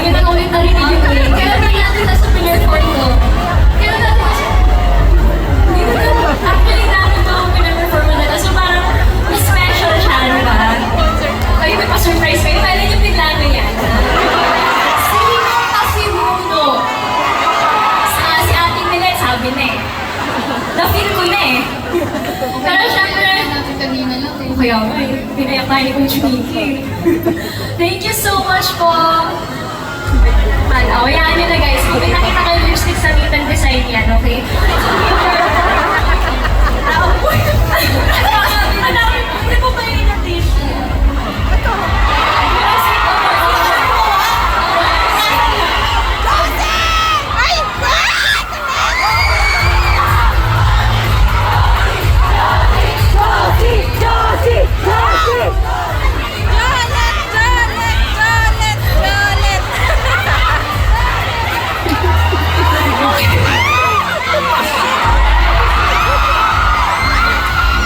Ngayon lang ulit narinig yung name. Kaya hindi natin nasa pillar 4 ko. Kaya natin kasi, hindi ko na, actually namin ito ang pinaperform na nila. So parang, mas special siya, di ba? Kayo may pa-surprise kayo. Pwede niyo biglaan na yan. Sino kasi mundo? Si ating Milet, sabi na eh. Na-feel ko na eh. Pero syempre, Kanina lang eh. kaya nga eh, pinayak tayo ni Coach Mickey. Thank you so much po. Hayaan nyo na guys, kung may nakita kayo lipstick sa meet and design yan, okay? Ang dami po, hindi po ba yung tissue?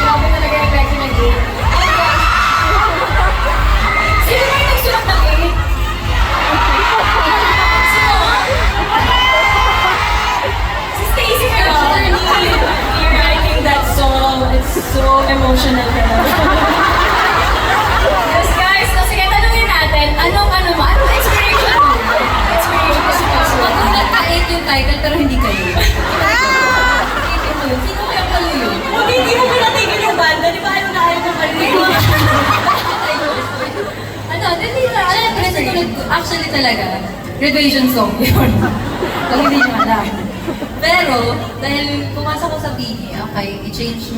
Grabe talaga yung Becky na game. Sino ba yung nagsulat ng 8? Sino? Si Stacey ka You're writing that song. It's so emotional. Yes guys, so sige, tanungin natin, anong inspiration mo? Inspiration mo si Pastor. Magulat ka 8 yung title pero hindi kayo. Isipin mo yun. Sino kaya kayo yun? Hindi mo pinatigil yung banda, di ba? Ayaw na ayaw mo kalimutin. Dili na. Kasi actually talaga, graduation song yun. Kung hindi nyo alam. Pero, dahil pumasok ko sa PE, okay, i-change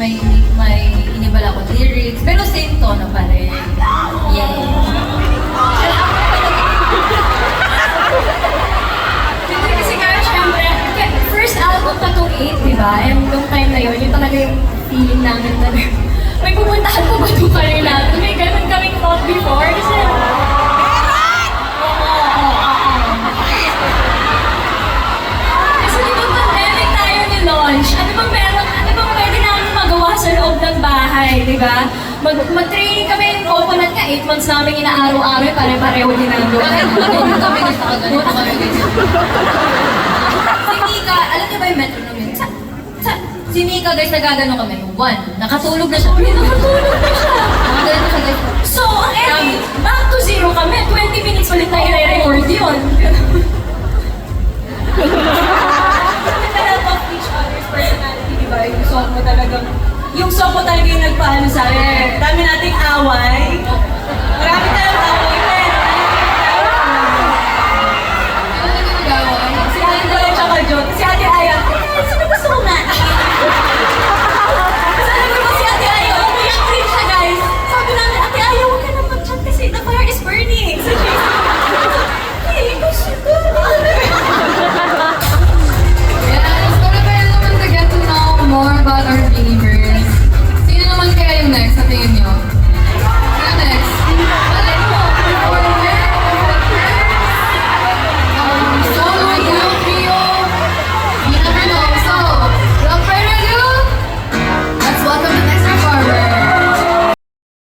inibala ko lyrics, pero same tono pa rin. Yay! Hindi kasi kaya syempre, first album pa itong 8, di ba? And nung time na yun, yun talaga yung feeling namin na may pupuntahan ko ba itong career natin? May ganun kaming thought before. Kasi, kasi di ba pandemic tayo ni-launch? Ano bang pwede namin magawa sa loob ng bahay, di ba? Mag-training kami yung coconut ka, 8 months namin inaaraw-araw, pare-pareho din ang Bakit ganun kami nagpakaganon na kami ganyan? Si Mika, alam niyo ba yung metronome yun? Si Mika guys, nagagano kami. 1, nakatulog na siya. Nakatulog na siya. Nakagano siya guys. So, ang edit, back to 0 kami. 20 minutes ulit na i-record yun. With the help of each other's personality, di ba? Yung song mo talagang yung nagpaano sa akin. Dami nating away. Marami